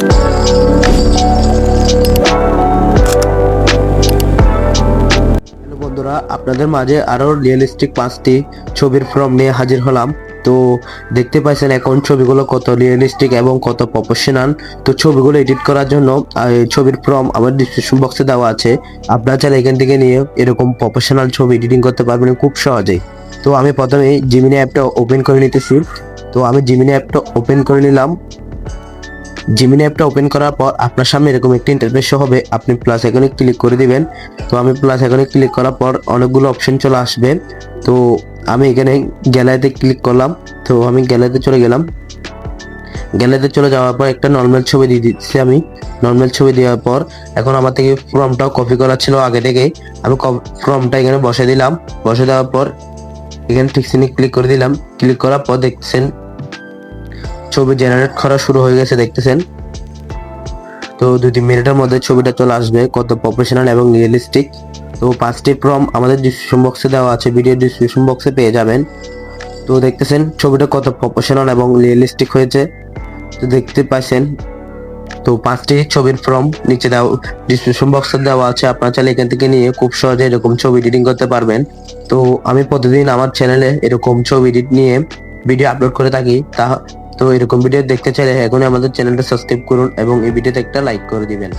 Hello বন্ধুরা, আপনাদের মাঝে আরো রিয়েলিস্টিক 5টি ছবির ফর্ম নিয়ে হাজির হলাম। তো দেখতে পাচ্ছেন এখন ছবিগুলো কত রিয়েলিস্টিক এবং কত প্রফেশনাল। তো ছবিগুলো এডিট করার জন্য ছবির ফর্ম আমার ডিসক্রিপশন বক্সে দেওয়া আছে। আপনারা চাইলে এখান থেকে নিয়ে এরকম প্রফেশনাল ছবি এডিটিং করতে পারবেন খুব সহজেই। তো আমি প্রথমে জিমিনি অ্যাপটা ওপেন করে নিতেছি। তো আমি জিমিনি অ্যাপটা ওপেন করে নিলাম। জিমিনি অ্যাপটা ওপেন করার পর আপনার সামনে এরকম একটি ইন্টারফেস শো হবে। আপনি প্লাস আইকনে ক্লিক করে দিবেন। তো আমি প্লাস আইকনে ক্লিক করার পর অনেকগুলো অপশন চলে আসবে। তো আমি এখানে গ্যালারিতে ক্লিক করলাম। তো আমি গ্যালারিতে চলে গেলাম। গ্যালারিতে চলে যাওয়ার পর একটা নর্মাল ছবি দিয়ে দিচ্ছি। আমি নর্মাল ছবি দেওয়ার পর এখন আমার থেকে ফর্মটাও কপি করা ছিল আগে থেকেই। আমি ফর্মটা এখানে বসে দিলাম। বসে দেওয়ার পর এখানে ঠিক চিহ্নে ক্লিক করে দিলাম। ক্লিক করার পর দেখতেছেন ছবি জেনারেট করা শুরু হয়ে গেছে, দেখতেছেন। তো 2-3 মিনিটের মধ্যে ছবিটা চলে আসবে, কত প্রফেশনাল এবং রিয়েলিস্টিক। তো 5টি প্রম আমাদের ডিসক্রিপশন বক্সে দেওয়া আছে, ভিডিও ডিসক্রিপশন বক্সে পেয়ে যাবেন। তো দেখতেছেন ছবিটা কত প্রফেশনাল এবং রিয়েলিস্টিক হয়েছে। তো দেখতে পাচ্ছেন। তো 5টি ছবির ফর্ম নিচে দেওয়া ডিসক্রিপশন বক্সে দেওয়া আছে। আপনারা চাইলে এখান থেকে নিয়ে খুব সহজে এরকম ছবি এডিটিং করতে পারবেন। তো আমি প্রতিদিন আমার চ্যানেলে এরকম ছবি এডিট নিয়ে ভিডিও আপলোড করে থাকি। তো এরকম ভিডিও দেখতে চাইলে এখনই আমাদের চ্যানেলটা সাবস্ক্রাইব করুন এবং এই ভিডিওতে একটা লাইক করে দিবেন।